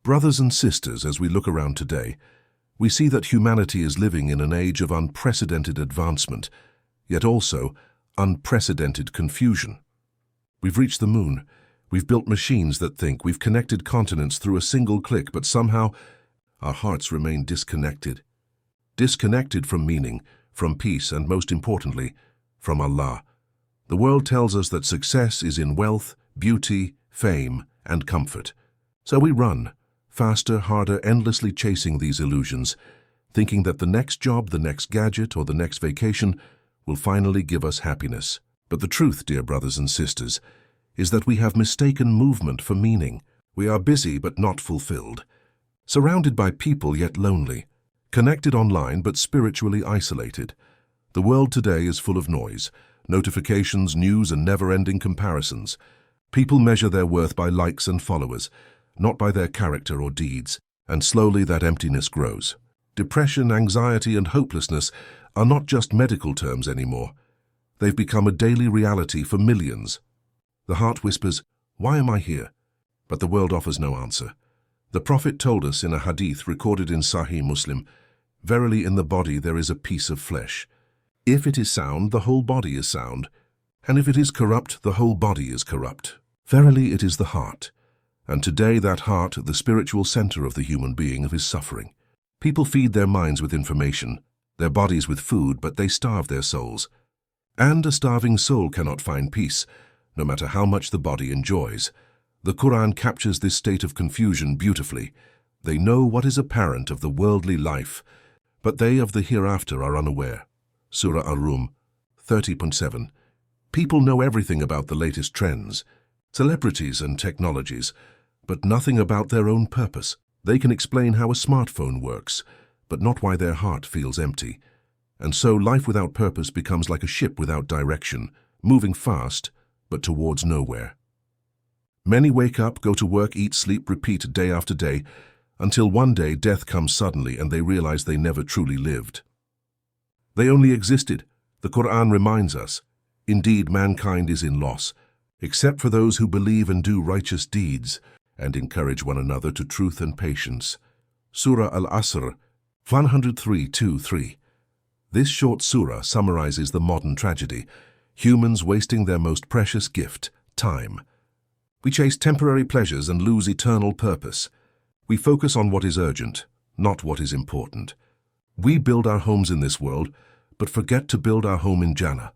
Brothers and sisters, as we look around today, we see that humanity is living in an age of unprecedented advancement, yet also unprecedented confusion. We've reached the moon, we've built machines that think, we've connected continents through a single click, but somehow our hearts remain disconnected. Disconnected from meaning, from peace, and most importantly, from Allah. The world tells us that success is in wealth, beauty, fame, and comfort. So we run, faster, harder, endlessly chasing these illusions, thinking that the next job, the next gadget, or the next vacation will finally give us happiness. But the truth, dear brothers and sisters, is that we have mistaken movement for meaning. We are busy but not fulfilled, surrounded by people yet lonely, connected online but spiritually isolated. The world today is full of noise, notifications, news, and never-ending comparisons. People measure their worth by likes and followers, not by their character or deeds, and slowly that emptiness grows. Depression, anxiety, and hopelessness are not just medical terms anymore. They've become a daily reality for millions. The heart whispers, "Why am I here?" But the world offers no answer. The Prophet told us in a hadith recorded in Sahih Muslim, "Verily in the body there is a piece of flesh. If it is sound, the whole body is sound, and if it is corrupt, the whole body is corrupt. Verily it is the heart. And today that heart, the spiritual center of the human being, is suffering. People feed their minds with information, their bodies with food, but they starve their souls. And a starving soul cannot find peace, no matter how much the body enjoys. The Qur'an captures this state of confusion beautifully. They know what is apparent of the worldly life, but they of the hereafter are unaware. Surah Ar-Rum 30.7. People know everything about the latest trends, celebrities and technologies, but nothing about their own purpose. They can explain how a smartphone works, but not why their heart feels empty. And so life without purpose becomes like a ship without direction, moving fast, but towards nowhere. Many wake up, go to work, eat, sleep, repeat day after day, until one day death comes suddenly and they realize they never truly lived. They only existed. The Qur'an reminds us, indeed mankind is in loss, except for those who believe and do righteous deeds, and encourage one another to truth and patience. Surah Al-Asr 103:2-3. This short surah summarizes the modern tragedy, humans wasting their most precious gift, time. We chase temporary pleasures and lose eternal purpose. We focus on what is urgent, not what is important. We build our homes in this world, but forget to build our home in Jannah.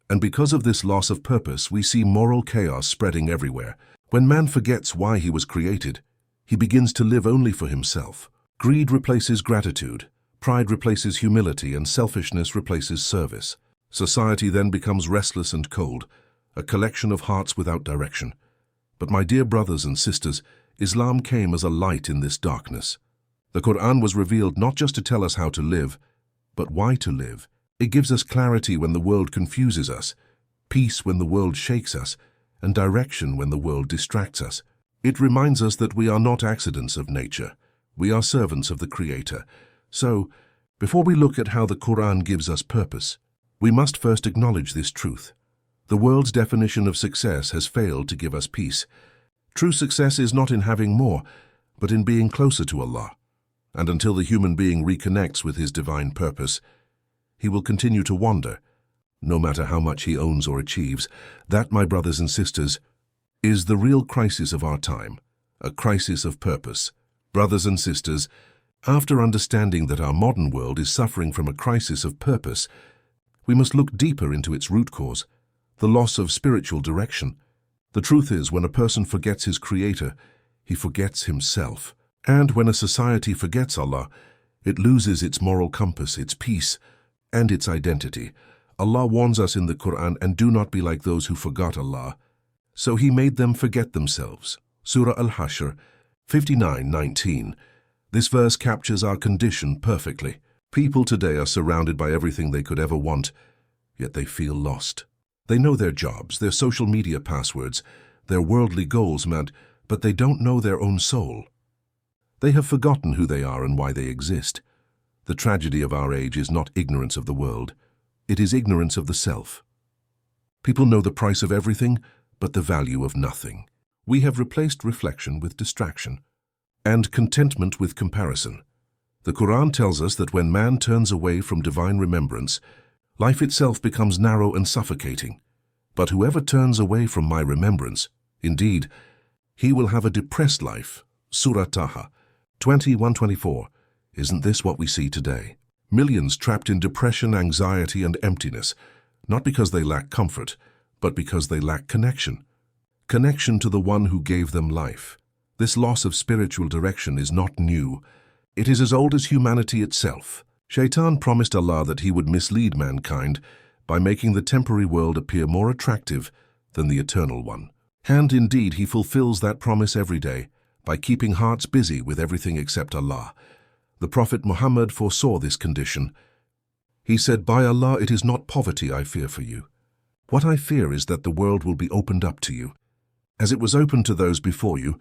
And because of this loss of purpose, we see moral chaos spreading everywhere. When man forgets why he was created, he begins to live only for himself. Greed replaces gratitude, pride replaces humility, and selfishness replaces service. Society then becomes restless and cold, a collection of hearts without direction. But my dear brothers and sisters, Islam came as a light in this darkness. The Qur'an was revealed not just to tell us how to live, but why to live. It gives us clarity when the world confuses us, peace when the world shakes us, and direction when the world distracts us. It reminds us that we are not accidents of nature. We are servants of the Creator. So, before we look at how the Qur'an gives us purpose, we must first acknowledge this truth. The world's definition of success has failed to give us peace. True success is not in having more, but in being closer to Allah. And until the human being reconnects with his divine purpose, he will continue to wander, no matter how much he owns or achieves. That, my brothers and sisters, is the real crisis of our time, a crisis of purpose. Brothers and sisters, after understanding that our modern world is suffering from a crisis of purpose, we must look deeper into its root cause, the loss of spiritual direction. The truth is, when a person forgets his Creator, he forgets himself. And when a society forgets Allah, it loses its moral compass, its peace, and its identity. Allah warns us in the Qur'an, and do not be like those who forgot Allah. So He made them forget themselves. Surah Al-Hashr 59:19. This verse captures our condition perfectly. People today are surrounded by everything they could ever want, yet they feel lost. They know their jobs, their social media passwords, their worldly goals, but they don't know their own soul. They have forgotten who they are and why they exist. The tragedy of our age is not ignorance of the world. It is ignorance of the self. People know the price of everything, but the value of nothing. We have replaced reflection with distraction. and contentment with comparison. The Qur'an tells us that when man turns away from divine remembrance, life itself becomes narrow and suffocating. But whoever turns away from my remembrance, indeed, he will have a depressed life. Surah Taha 21:24. Isn't this what we see today? Millions trapped in depression, anxiety, and emptiness, not because they lack comfort, but because they lack connection. Connection to the one who gave them life. This loss of spiritual direction is not new. It is as old as humanity itself. Shaitan promised Allah that he would mislead mankind by making the temporary world appear more attractive than the eternal one. And indeed, he fulfills that promise every day by keeping hearts busy with everything except Allah. The Prophet Muhammad foresaw this condition. He said, "By Allah, it is not poverty I fear for you. What I fear is that the world will be opened up to you, as it was opened to those before you,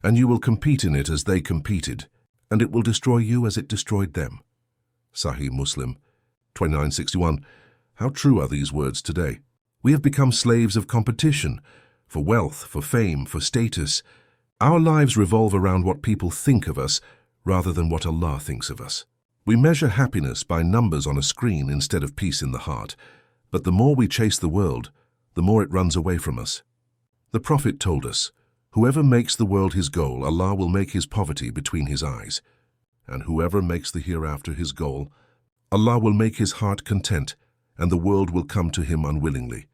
and you will compete in it as they competed, and it will destroy you as it destroyed them." Sahih Muslim 2961. How true are these words today? We have become slaves of competition, for wealth, for fame, for status. Our lives revolve around what people think of us rather than what Allah thinks of us. We measure happiness by numbers on a screen instead of peace in the heart, but the more we chase the world, the more it runs away from us. The Prophet told us, "Whoever makes the world his goal, Allah will make his poverty between his eyes. And whoever makes the hereafter his goal, Allah will make his heart content, and the world will come to him unwillingly."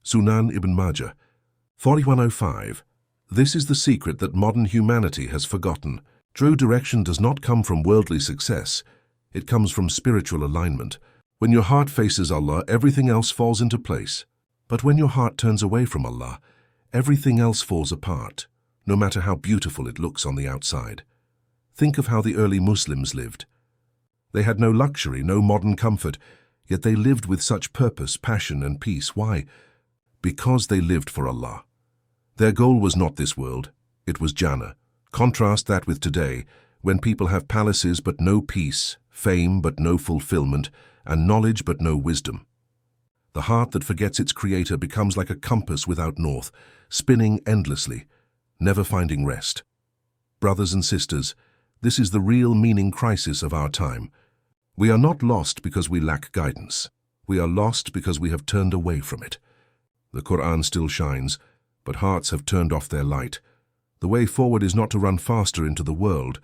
Sunan Ibn Majah 4105. This is the secret that modern humanity has forgotten. True direction does not come from worldly success. It comes from spiritual alignment. When your heart faces Allah, everything else falls into place. But when your heart turns away from Allah, everything else falls apart, no matter how beautiful it looks on the outside. Think of how the early Muslims lived. They had no luxury, no modern comfort, yet they lived with such purpose, passion, and peace. Why? Because they lived for Allah. Their goal was not this world, it was Jannah. Contrast that with today, when people have palaces but no peace, fame but no fulfillment, and knowledge but no wisdom. The heart that forgets its creator becomes like a compass without north, spinning endlessly, never finding rest. Brothers and sisters, this is the real meaning crisis of our time. We are not lost because we lack guidance. We are lost because we have turned away from it. The Qur'an still shines, but hearts have turned off their light. The way forward is not to run faster into the world,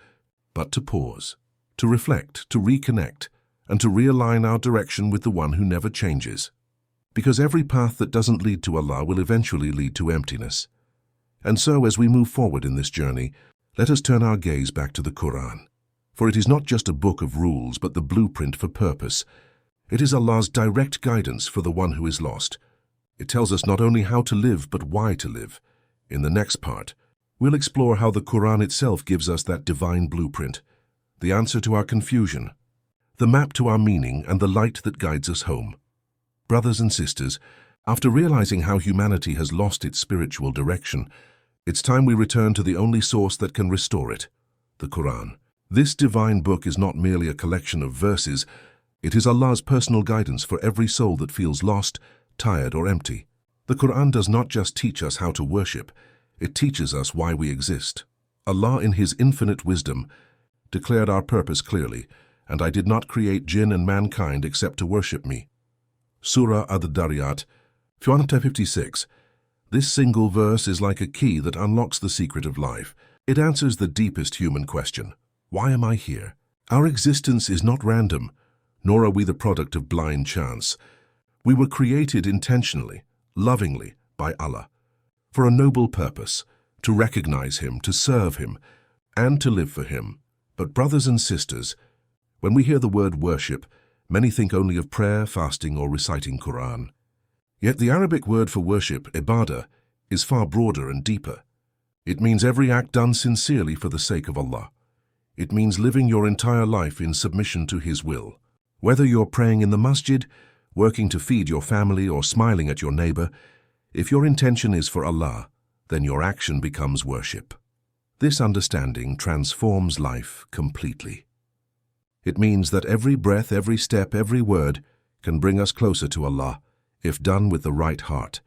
but to pause, to reflect, to reconnect, and to realign our direction with the one who never changes. Because every path that doesn't lead to Allah will eventually lead to emptiness. And so, as we move forward in this journey, let us turn our gaze back to the Qur'an. For it is not just a book of rules, but the blueprint for purpose. It is Allah's direct guidance for the one who is lost. It tells us not only how to live, but why to live. In the next part, we'll explore how the Qur'an itself gives us that divine blueprint, the answer to our confusion, the map to our meaning, and the light that guides us home. Brothers and sisters, after realizing how humanity has lost its spiritual direction, it's time we return to the only source that can restore it, the Qur'an. This divine book is not merely a collection of verses, it is Allah's personal guidance for every soul that feels lost, tired, or empty. The Qur'an does not just teach us how to worship, it teaches us why we exist. Allah, in His infinite wisdom, declared our purpose clearly, "And I did not create jinn and mankind except to worship me." Surah Ad-Dariyat 456. This single verse is like a key that unlocks the secret of life. It answers the deepest human question: why am I here? Our existence is not random, nor are we the product of blind chance. We were created intentionally, lovingly, by Allah, for a noble purpose, to recognize Him, to serve Him, and to live for Him. But brothers and sisters, when we hear the word worship, many think only of prayer, fasting, or reciting Qur'an. Yet the Arabic word for worship, ibadah, is far broader and deeper. It means every act done sincerely for the sake of Allah. It means living your entire life in submission to His will. Whether you're praying in the masjid, working to feed your family, or smiling at your neighbor, if your intention is for Allah, then your action becomes worship. This understanding transforms life completely. It means that every breath, every step, every word can bring us closer to Allah, if done with the right heart.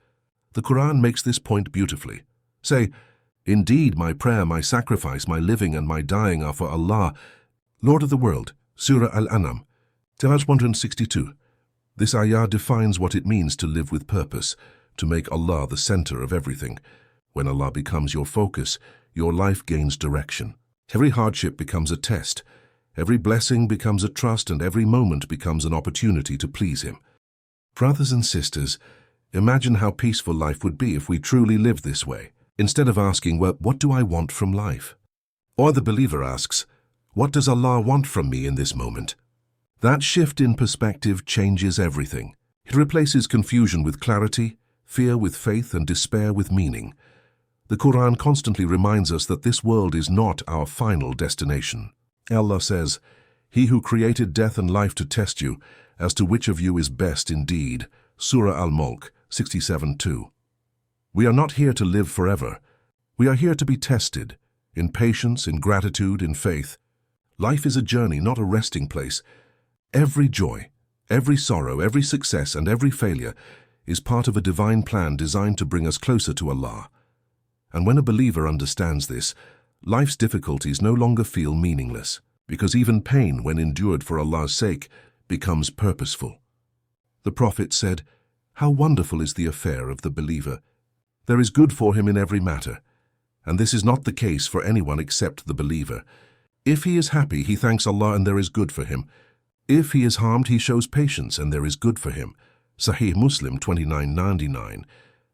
The Qur'an makes this point beautifully. Say, Indeed, my prayer, my sacrifice, my living and my dying are for Allah, Lord of the world. Surah Al-An'am, verse 162. This ayah defines what it means to live with purpose, to make Allah the center of everything. When Allah becomes your focus, your life gains direction. Every hardship becomes a test. Every blessing becomes a trust, and every moment becomes an opportunity to please Him. Brothers and sisters, imagine how peaceful life would be if we truly lived this way. Instead of asking, well, what do I want from life? Or the believer asks, what does Allah want from me in this moment? That shift in perspective changes everything. It replaces confusion with clarity, fear with faith, and despair with meaning. The Qur'an constantly reminds us that this world is not our final destination. Allah says, He who created death and life to test you, as to which of you is best indeed. Surah Al-Mulk 67:2. We are not here to live forever. We are here to be tested, in patience, in gratitude, in faith. Life is a journey, not a resting place. Every joy, every sorrow, every success, and every failure is part of a divine plan designed to bring us closer to Allah. And when a believer understands this, life's difficulties no longer feel meaningless, because even pain, when endured for Allah's sake, becomes purposeful. The Prophet said, "How wonderful is the affair of the believer! There is good for him in every matter." And this is not the case for anyone except the believer. If he is happy, he thanks Allah and there is good for him. If he is harmed, he shows patience and there is good for him. Sahih Muslim 2999.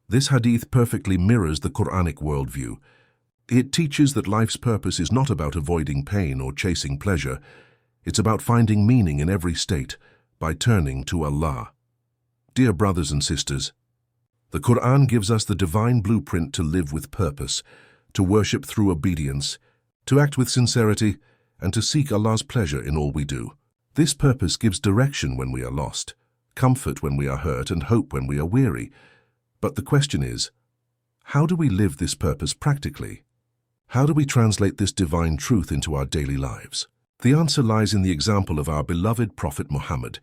This hadith perfectly mirrors the Qur'anic worldview. It teaches that life's purpose is not about avoiding pain or chasing pleasure. It's about finding meaning in every state by turning to Allah. Dear brothers and sisters, the Qur'an gives us the divine blueprint to live with purpose, to worship through obedience, to act with sincerity, and to seek Allah's pleasure in all we do. This purpose gives direction when we are lost, comfort when we are hurt, and hope when we are weary. But the question is, how do we live this purpose practically? How do we translate this divine truth into our daily lives? The answer lies in the example of our beloved Prophet Muhammad,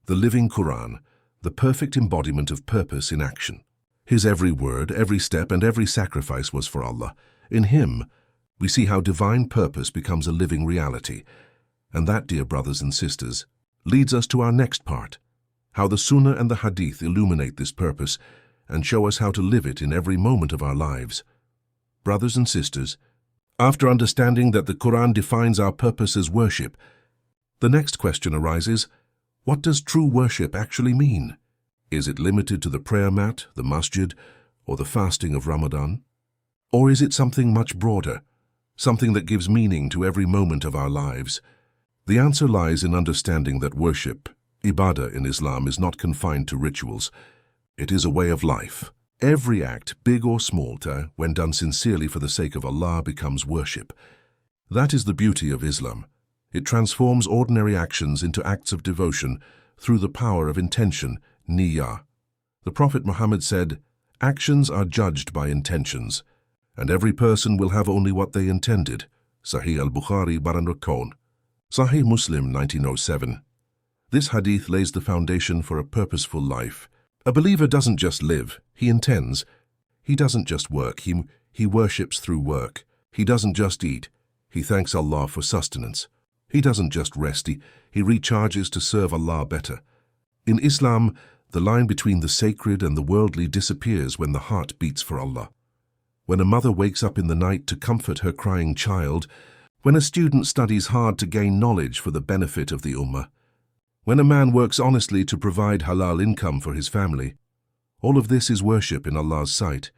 the living Qur'an, the perfect embodiment of purpose in action. His every word, every step, and every sacrifice was for Allah. In him, we see how divine purpose becomes a living reality. And that, dear brothers and sisters, leads us to our next part, how the Sunnah and the Hadith illuminate this purpose and show us how to live it in every moment of our lives. Brothers and sisters, after understanding that the Qur'an defines our purpose as worship, the next question arises, what does true worship actually mean? Is it limited to the prayer mat, the masjid, or the fasting of Ramadan? Or is it something much broader, something that gives meaning to every moment of our lives? The answer lies in understanding that worship, ibadah in Islam, is not confined to rituals. It is a way of life. Every act, big or small, when done sincerely for the sake of Allah, becomes worship. That is the beauty of Islam. It transforms ordinary actions into acts of devotion through the power of intention, niyyah. The Prophet Muhammad said, "Actions are judged by intentions, and every person will have only what they intended." Sahih al-Bukhari Baran. Sahih Muslim 1907. This hadith lays the foundation for a purposeful life. A believer doesn't just live, he intends. He doesn't just work, he worships through work. He doesn't just eat, he thanks Allah for sustenance. He doesn't just rest, he recharges to serve Allah better. In Islam, the line between the sacred and the worldly disappears when the heart beats for Allah. When a mother wakes up in the night to comfort her crying child, when a student studies hard to gain knowledge for the benefit of the ummah, when a man works honestly to provide halal income for his family, all of this is worship in Allah's sight,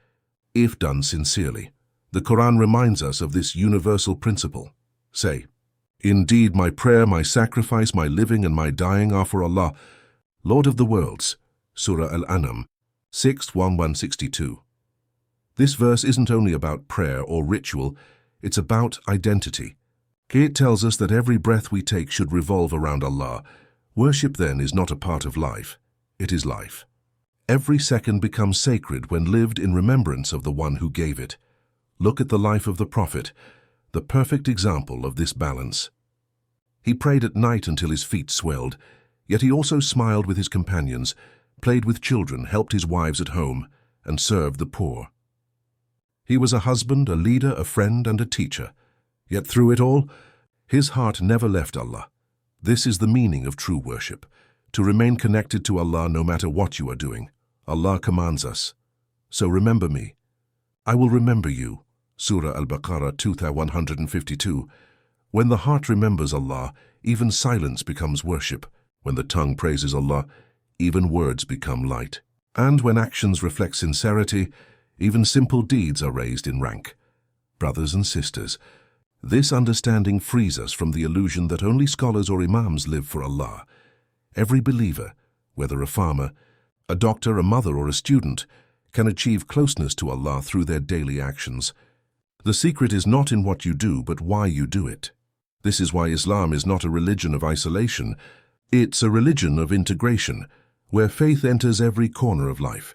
if done sincerely. The Qur'an reminds us of this universal principle. Say, "Indeed, my prayer, my sacrifice, my living, and my dying are for Allah, Lord of the worlds." Surah Al-An'am 6:162. This verse isn't only about prayer or ritual, it's about identity. It tells us that every breath we take should revolve around Allah. Worship, then, is not a part of life, it is life. Every second becomes sacred when lived in remembrance of the one who gave it. Look at the life of the Prophet, the perfect example of this balance. He prayed at night until his feet swelled, yet he also smiled with his companions, played with children, helped his wives at home, and served the poor. He was a husband, a leader, a friend, and a teacher. Yet through it all, his heart never left Allah. This is the meaning of true worship, to remain connected to Allah no matter what you are doing. Allah commands us. So remember me. I will remember you. Surah Al-Baqarah 2152. When the heart remembers Allah, even silence becomes worship. When the tongue praises Allah, even words become light. And when actions reflect sincerity, even simple deeds are raised in rank. Brothers and sisters, this understanding frees us from the illusion that only scholars or imams live for Allah. Every believer, whether a farmer, a doctor, a mother, or a student, can achieve closeness to Allah through their daily actions. The secret is not in what you do, but why you do it. This is why Islam is not a religion of isolation. It's a religion of integration, where faith enters every corner of life.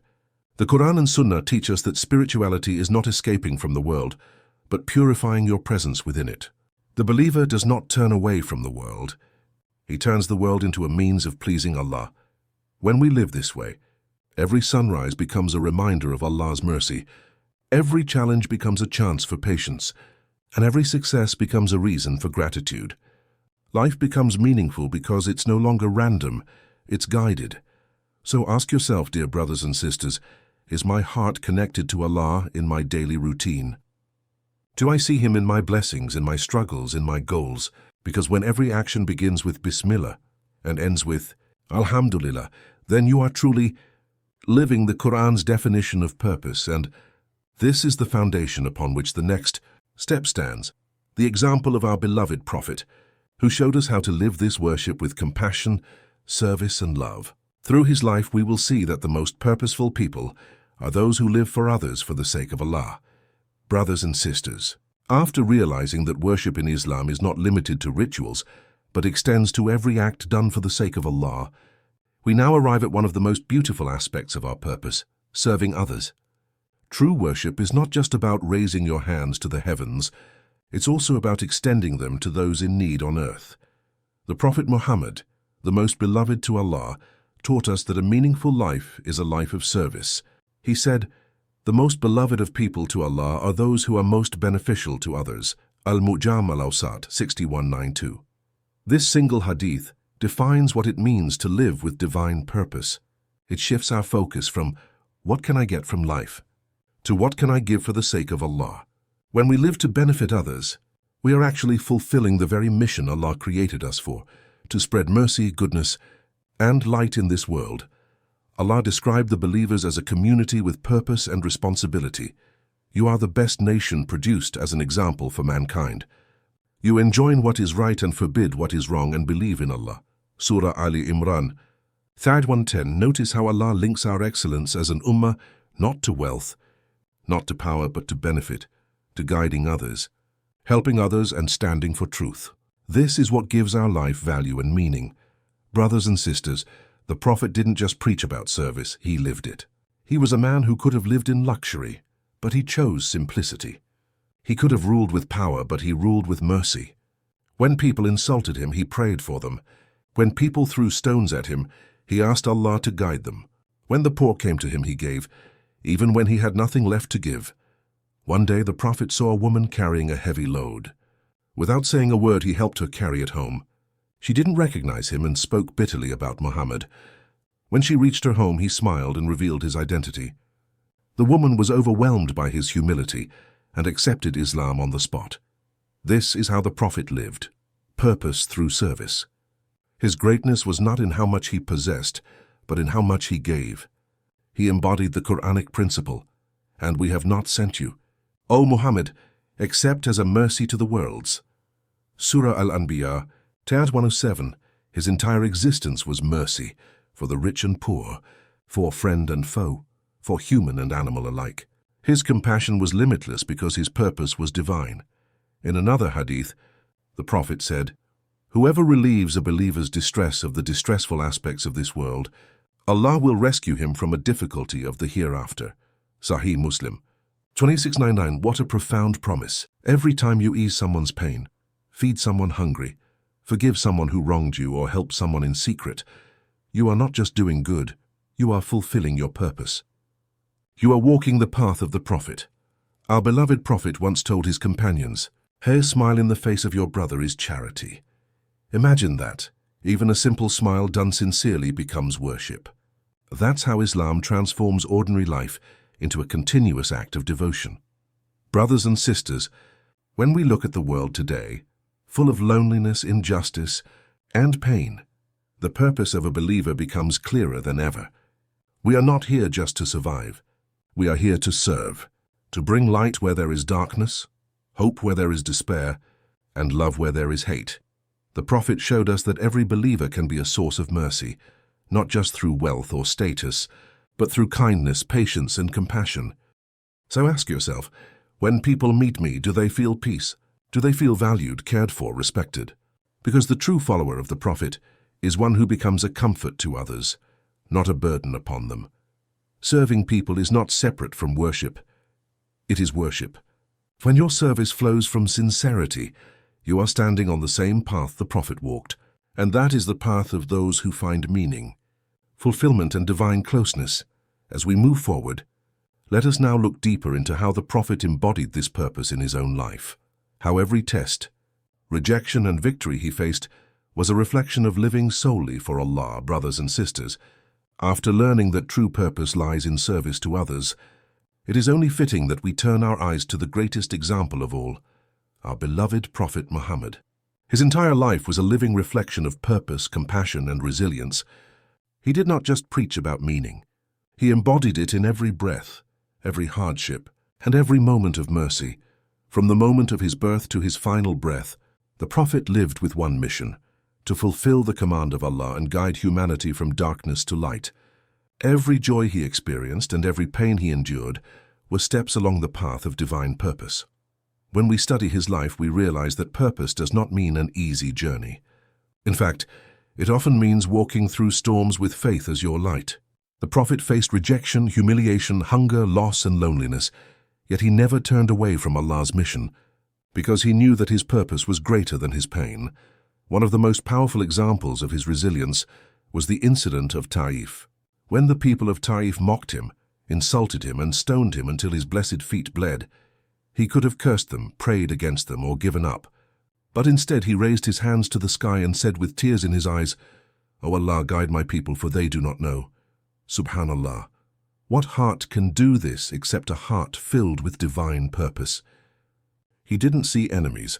The Qur'an and Sunnah teach us that spirituality is not escaping from the world, but purifying your presence within it. The believer does not turn away from the world. He turns the world into a means of pleasing Allah. When we live this way, every sunrise becomes a reminder of Allah's mercy, every challenge becomes a chance for patience, and every success becomes a reason for gratitude. Life becomes meaningful because it's no longer random, it's guided. So ask yourself, dear brothers and sisters, is my heart connected to Allah in my daily routine? Do I see Him in my blessings, in my struggles, in my goals? Because when every action begins with Bismillah and ends with Alhamdulillah, then you are truly living the Qur'an's definition of purpose, and this is the foundation upon which the next step stands, the example of our beloved Prophet, who showed us how to live this worship with compassion, service, and love. Through his life, we will see that the most purposeful people are those who live for others for the sake of Allah. Brothers and sisters, after realizing that worship in Islam is not limited to rituals, but extends to every act done for the sake of Allah, we now arrive at one of the most beautiful aspects of our purpose, serving others. True worship is not just about raising your hands to the heavens, it's also about extending them to those in need on earth. The Prophet Muhammad, the most beloved to Allah, taught us that a meaningful life is a life of service. He said, "The most beloved of people to Allah are those who are most beneficial to others." Al-Mu'jam al-Awsat 6192. This single hadith defines what it means to live with divine purpose. It shifts our focus from what can I get from life to what can I give for the sake of Allah. When we live to benefit others, we are actually fulfilling the very mission Allah created us for, to spread mercy, goodness, and light in this world. Allah described the believers as a community with purpose and responsibility. You are the best nation produced as an example for mankind. You enjoin what is right and forbid what is wrong and believe in Allah. Surah Ali Imran. 110. Notice how Allah links our excellence as an ummah not to wealth, not to power, but to benefit, to guiding others, helping others and standing for truth. This is what gives our life value and meaning. Brothers and sisters, the Prophet didn't just preach about service, he lived it. He was a man who could have lived in luxury, but he chose simplicity. He could have ruled with power, but he ruled with mercy. When people insulted him, he prayed for them. When people threw stones at him, he asked Allah to guide them. When the poor came to him, he gave, even when he had nothing left to give. One day the Prophet saw a woman carrying a heavy load. Without saying a word, he helped her carry it home. She didn't recognize him and spoke bitterly about Muhammad. When she reached her home, he smiled and revealed his identity. The woman was overwhelmed by his humility and accepted Islam on the spot. This is how the Prophet lived, purpose through service. His greatness was not in how much he possessed, but in how much he gave. He embodied the Qur'anic principle, "And we have not sent you, O Muhammad, except as a mercy to the worlds." Surah Al-Anbiya, 107. His entire existence was mercy, for the rich and poor, for friend and foe, for human and animal alike. His compassion was limitless because his purpose was divine. In another hadith, the Prophet said, "Whoever relieves a believer's distress of the distressful aspects of this world, Allah will rescue him from a difficulty of the hereafter." Sahih Muslim. 2699. What a profound promise. Every time you ease someone's pain, feed someone hungry, forgive someone who wronged you, or help someone in secret, you are not just doing good, you are fulfilling your purpose. You are walking the path of the Prophet. Our beloved Prophet once told his companions, "A smile in the face of your brother is charity." Imagine that. Even a simple smile done sincerely becomes worship. That's how Islam transforms ordinary life into a continuous act of devotion. Brothers and sisters, when we look at the world today, full of loneliness, injustice, and pain, the purpose of a believer becomes clearer than ever. We are not here just to survive. We are here to serve, to bring light where there is darkness, hope where there is despair, and love where there is hate. The Prophet showed us that every believer can be a source of mercy, not just through wealth or status, but through kindness, patience, and compassion. So ask yourself, when people meet me, do they feel peace? Do they feel valued, cared for, respected? Because the true follower of the Prophet is one who becomes a comfort to others, not a burden upon them. Serving people is not separate from worship. It is worship. When your service flows from sincerity, you are standing on the same path the Prophet walked, and that is the path of those who find meaning, fulfillment, and divine closeness. As we move forward, let us now look deeper into how the Prophet embodied this purpose in his own life, how every test, rejection, and victory he faced was a reflection of living solely for Allah. Brothers and sisters, after learning that true purpose lies in service to others, it is only fitting that we turn our eyes to the greatest example of all, our beloved Prophet Muhammad. His entire life was a living reflection of purpose, compassion, and resilience. He did not just preach about meaning. He embodied it in every breath, every hardship, and every moment of mercy. From the moment of his birth to his final breath, the Prophet lived with one mission: to fulfill the command of Allah and guide humanity from darkness to light. Every joy he experienced and every pain he endured were steps along the path of divine purpose. When we study his life, we realize that purpose does not mean an easy journey. In fact, it often means walking through storms with faith as your light. The Prophet faced rejection, humiliation, hunger, loss, and loneliness, yet he never turned away from Allah's mission, because he knew that his purpose was greater than his pain. One of the most powerful examples of his resilience was the incident of Taif. When the people of Taif mocked him, insulted him, and stoned him until his blessed feet bled, he could have cursed them, prayed against them, or given up. But instead he raised his hands to the sky and said with tears in his eyes, "O Allah, guide my people, for they do not know." Subhanallah. What heart can do this except a heart filled with divine purpose? He didn't see enemies.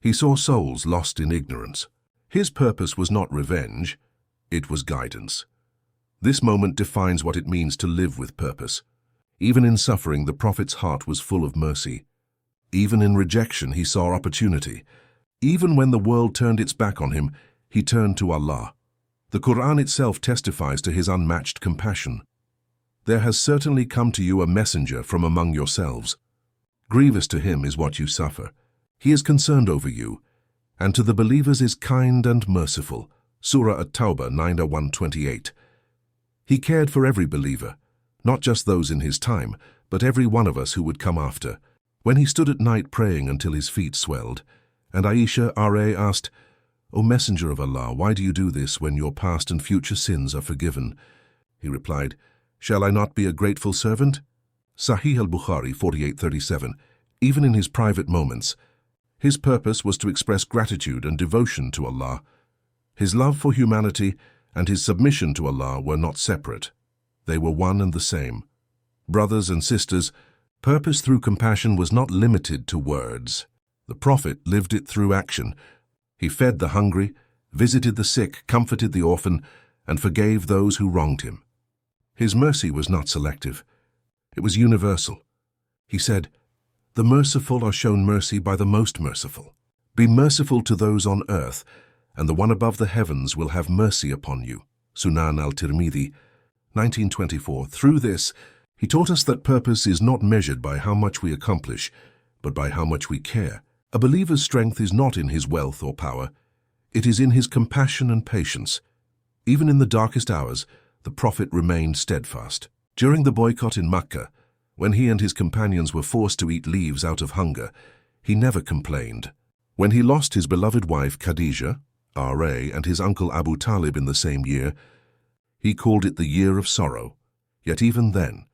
He saw souls lost in ignorance. His purpose was not revenge, it was guidance. This moment defines what it means to live with purpose. Even in suffering, the Prophet's heart was full of mercy. Even in rejection, he saw opportunity. Even when the world turned its back on him, he turned to Allah. The Qur'an itself testifies to his unmatched compassion. "There has certainly come to you a messenger from among yourselves. Grievous to him is what you suffer. He is concerned over you, and to the believers is kind and merciful." Surah At-Tawbah 9:128. He cared for every believer, not just those in his time, but every one of us who would come after. When he stood at night praying until his feet swelled, and Aisha R.A. asked, "O Messenger of Allah, why do you do this when your past and future sins are forgiven?" He replied, "Shall I not be a grateful servant?" Sahih al-Bukhari 48:37. Even in his private moments, his purpose was to express gratitude and devotion to Allah. His love for humanity and his submission to Allah were not separate. They were one and the same. Brothers and sisters, purpose through compassion was not limited to words. The Prophet lived it through action. He fed the hungry, visited the sick, comforted the orphan, and forgave those who wronged him. His mercy was not selective. It was universal. He said, "The merciful are shown mercy by the most merciful. Be merciful to those on earth, and the one above the heavens will have mercy upon you." Sunan al-Tirmidhi 1924. Through this, he taught us that purpose is not measured by how much we accomplish, but by how much we care. A believer's strength is not in his wealth or power. It is in his compassion and patience. Even in the darkest hours, the Prophet remained steadfast. During the boycott in Mecca, when he and his companions were forced to eat leaves out of hunger, he never complained. When he lost his beloved wife Khadija, R.A., and his uncle Abu Talib in the same year, he called it the year of sorrow. Yet even then,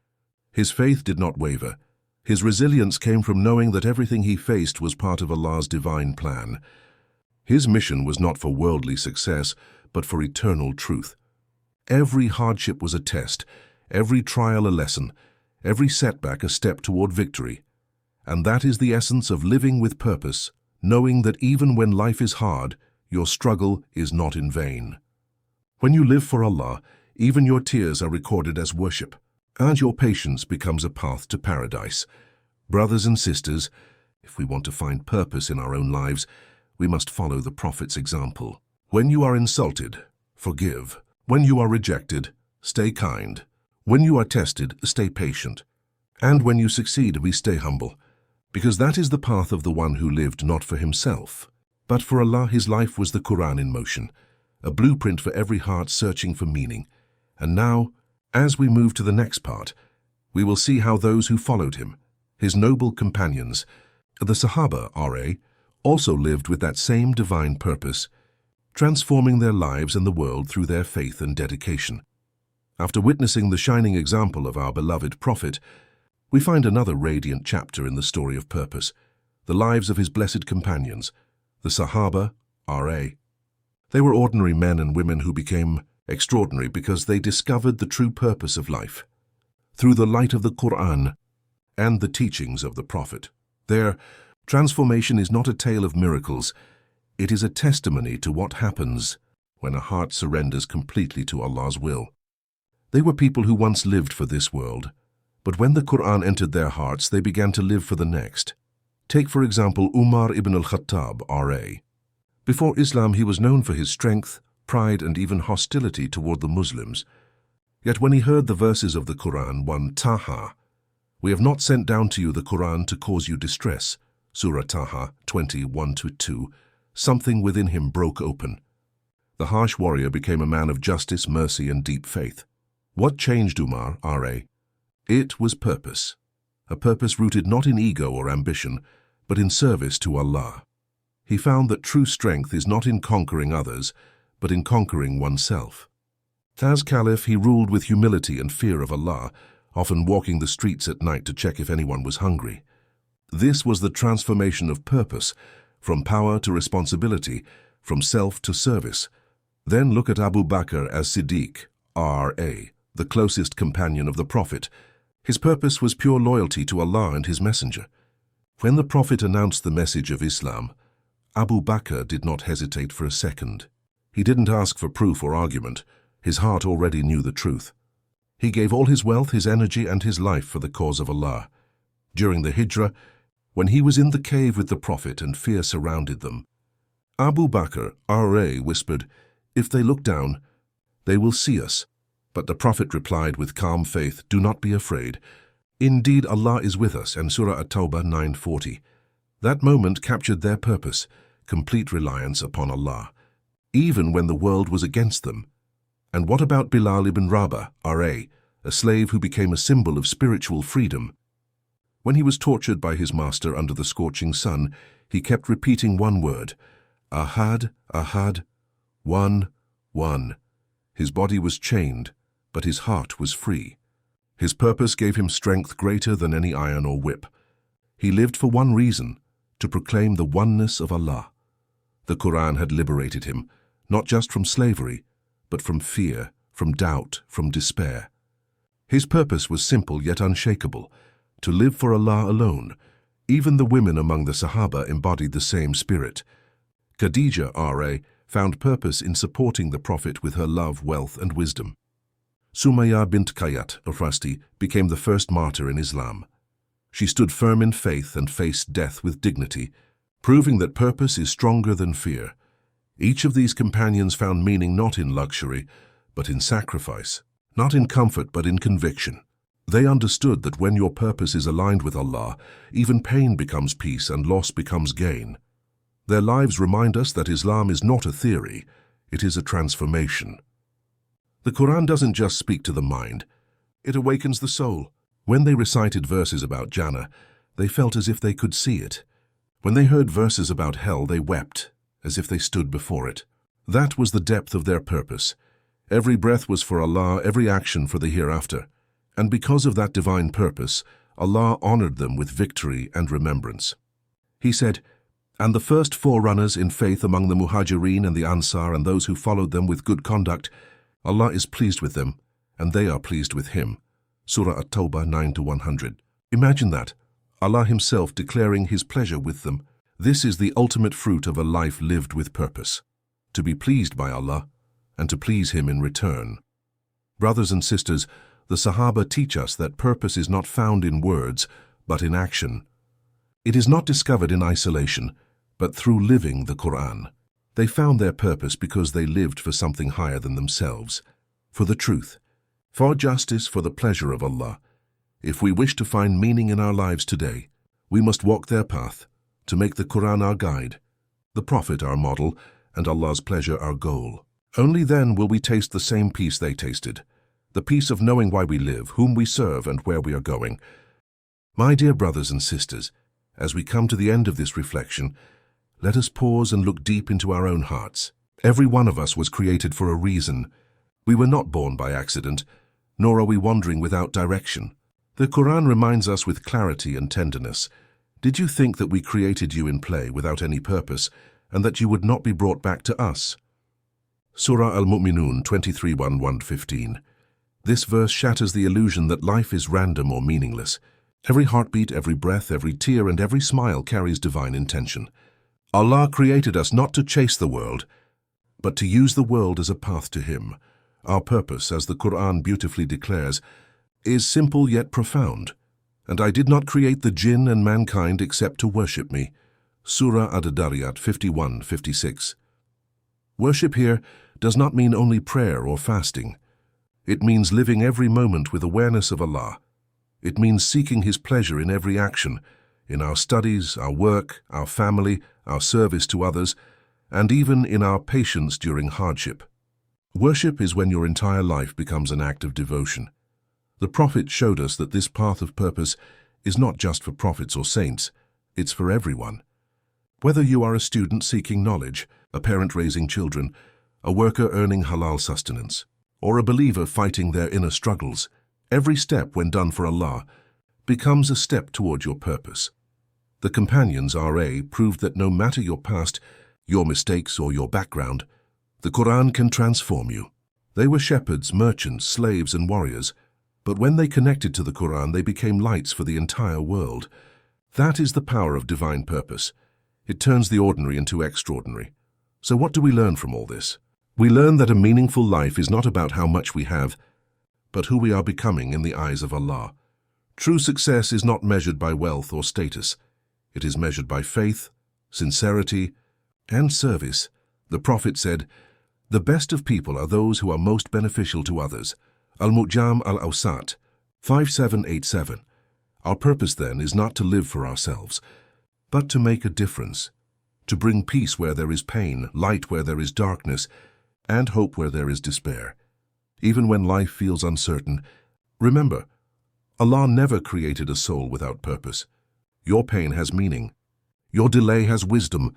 his faith did not waver. His resilience came from knowing that everything he faced was part of Allah's divine plan. His mission was not for worldly success, but for eternal truth. Every hardship was a test, every trial a lesson, every setback a step toward victory. And that is the essence of living with purpose, knowing that even when life is hard, your struggle is not in vain. When you live for Allah, even your tears are recorded as worship, and your patience becomes a path to paradise. Brothers and sisters, if we want to find purpose in our own lives, we must follow the Prophet's example. When you are insulted, forgive. When you are rejected, stay kind. When you are tested, stay patient. And when you succeed, we stay humble. Because that is the path of the one who lived not for himself, but for Allah. His life was the Qur'an in motion, a blueprint for every heart searching for meaning. And now, as we move to the next part, we will see how those who followed him, his noble companions, the Sahaba R.A., also lived with that same divine purpose, transforming their lives and the world through their faith and dedication. After witnessing the shining example of our beloved Prophet, we find another radiant chapter in the story of purpose, the lives of his blessed companions, the Sahaba R.A. They were ordinary men and women who became extraordinary because they discovered the true purpose of life through the light of the Qur'an and the teachings of the Prophet. Their transformation is not a tale of miracles, it is a testimony to what happens when a heart surrenders completely to Allah's will. They were people who once lived for this world, but when the Qur'an entered their hearts, they began to live for the next. Take, for example, Umar ibn al-Khattab, R.A. Before Islam, he was known for his strength, pride, and even hostility toward the Muslims. Yet when he heard the verses of the Qur'an, 1 Taha, "We have not sent down to you the Qur'an to cause you distress," Surah Taha 21-2, something within him broke open. The harsh warrior became a man of justice, mercy, and deep faith. What changed Umar, R.A.? It was purpose. A purpose rooted not in ego or ambition, but in service to Allah. He found that true strength is not in conquering others, but in conquering oneself. As Caliph, he ruled with humility and fear of Allah, often walking the streets at night to check if anyone was hungry. This was the transformation of purpose, from power to responsibility, from self to service. Then look at Abu Bakr as Siddiq, R.A., the closest companion of the Prophet. His purpose was pure loyalty to Allah and His Messenger. When the Prophet announced the message of Islam, Abu Bakr did not hesitate for a second. He didn't ask for proof or argument. His heart already knew the truth. He gave all his wealth, his energy, and his life for the cause of Allah. During the Hijrah, when he was in the cave with the Prophet and fear surrounded them, Abu Bakr, R.A., whispered, "If they look down, they will see us." But the Prophet replied with calm faith, "Do not be afraid. Indeed, Allah is with us," and Surah At-Tawbah 9:40. That moment captured their purpose, complete reliance upon Allah, even when the world was against them. And what about Bilal ibn Rabah, R.A., a slave who became a symbol of spiritual freedom? When he was tortured by his master under the scorching sun, he kept repeating one word, "Ahad, Ahad, one, one." His body was chained, but his heart was free. His purpose gave him strength greater than any iron or whip. He lived for one reason, to proclaim the oneness of Allah. The Qur'an had liberated him, not just from slavery, but from fear, from doubt, from despair. His purpose was simple yet unshakable, to live for Allah alone. Even the women among the Sahaba embodied the same spirit. Khadija, R.A., found purpose in supporting the Prophet with her love, wealth, and wisdom. Sumayya bint Kayat, Rasti, became the first martyr in Islam. She stood firm in faith and faced death with dignity, proving that purpose is stronger than fear. Each of these companions found meaning not in luxury, but in sacrifice, not in comfort, but in conviction. They understood that when your purpose is aligned with Allah, even pain becomes peace and loss becomes gain. Their lives remind us that Islam is not a theory, it is a transformation. The Qur'an doesn't just speak to the mind, it awakens the soul. When they recited verses about Jannah, they felt as if they could see it. When they heard verses about hell, they wept, as if they stood before it. That was the depth of their purpose. Every breath was for Allah, every action for the hereafter. And because of that divine purpose, Allah honored them with victory and remembrance. He said, "And the first forerunners in faith among the Muhajirin and the Ansar and those who followed them with good conduct, Allah is pleased with them, and they are pleased with Him." Surah At-Tawbah 9-100. Imagine that, Allah Himself declaring His pleasure with them. This is the ultimate fruit of a life lived with purpose, to be pleased by Allah and to please Him in return. Brothers and sisters, the Sahaba teach us that purpose is not found in words, but in action. It is not discovered in isolation, but through living the Qur'an. They found their purpose because they lived for something higher than themselves, for the truth, for justice, for the pleasure of Allah. If we wish to find meaning in our lives today, we must walk their path, to make the Qur'an our guide, the Prophet our model, and Allah's pleasure our goal. Only then will we taste the same peace they tasted, the peace of knowing why we live, whom we serve, and where we are going. My dear brothers and sisters, as we come to the end of this reflection, let us pause and look deep into our own hearts. Every one of us was created for a reason. We were not born by accident, nor are we wandering without direction. The Qur'an reminds us with clarity and tenderness. Did you think that we created you in play without any purpose, and that you would not be brought back to us? Surah Al-Mu'minun 23:1-15. This verse shatters the illusion that life is random or meaningless. Every heartbeat, every breath, every tear, and every smile carries divine intention. Allah created us not to chase the world, but to use the world as a path to Him. Our purpose, as the Qur'an beautifully declares, is simple yet profound. And I did not create the jinn and mankind except to worship me. Surah Ad-Dariyat 51-56. Worship here does not mean only prayer or fasting. It means living every moment with awareness of Allah. It means seeking His pleasure in every action, in our studies, our work, our family, our service to others, and even in our patience during hardship. Worship is when your entire life becomes an act of devotion. The Prophet showed us that this path of purpose is not just for prophets or saints, it's for everyone. Whether you are a student seeking knowledge, a parent raising children, a worker earning halal sustenance, or a believer fighting their inner struggles, every step, when done for Allah, becomes a step toward your purpose. The companions R.A. proved that no matter your past, your mistakes, or your background, the Qur'an can transform you. They were shepherds, merchants, slaves, and warriors, but when they connected to the Qur'an, they became lights for the entire world. That is the power of divine purpose. It turns the ordinary into extraordinary. So what do we learn from all this? We learn that a meaningful life is not about how much we have, but who we are becoming in the eyes of Allah. True success is not measured by wealth or status. It is measured by faith, sincerity, and service. The Prophet said, "The best of people are those who are most beneficial to others." Al-Mu'jam al-Awsat 5787. Our purpose then is not to live for ourselves, but to make a difference, to bring peace where there is pain, light where there is darkness, and hope where there is despair. Even when life feels uncertain, remember, Allah never created a soul without purpose. Your pain has meaning. Your delay has wisdom.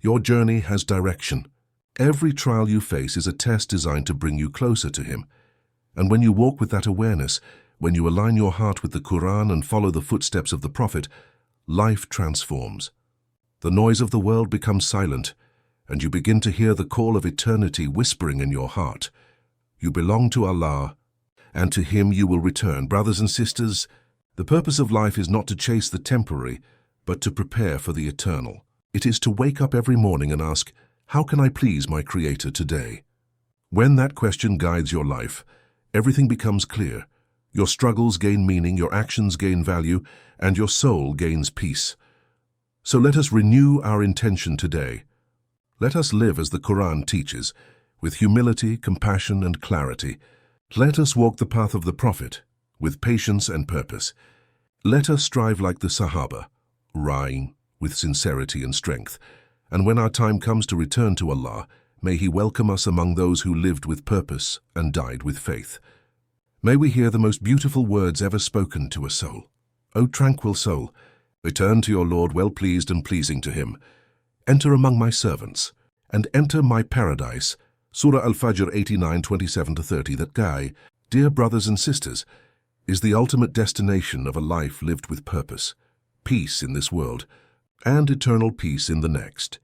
Your journey has direction. Every trial you face is a test designed to bring you closer to Him. And when you walk with that awareness, when you align your heart with the Qur'an and follow the footsteps of the Prophet, life transforms. The noise of the world becomes silent, and you begin to hear the call of eternity whispering in your heart. You belong to Allah, and to Him you will return. Brothers and sisters, the purpose of life is not to chase the temporary, but to prepare for the eternal. It is to wake up every morning and ask, how can I please my Creator today? When that question guides your life, everything becomes clear. Your struggles gain meaning, your actions gain value, and your soul gains peace. So let us renew our intention today. Let us live as the Qur'an teaches, with humility, compassion, and clarity. Let us walk the path of the Prophet, with patience and purpose. Let us strive like the Sahaba, rhying with sincerity and strength. And when our time comes to return to Allah, may He welcome us among those who lived with purpose and died with faith. May we hear the most beautiful words ever spoken to a soul. O tranquil soul, return to your Lord well pleased and pleasing to Him. Enter among my servants, and enter my paradise. Surah Al-Fajr 89:27-30. That guy, dear brothers and sisters, is the ultimate destination of a life lived with purpose, peace in this world, and eternal peace in the next.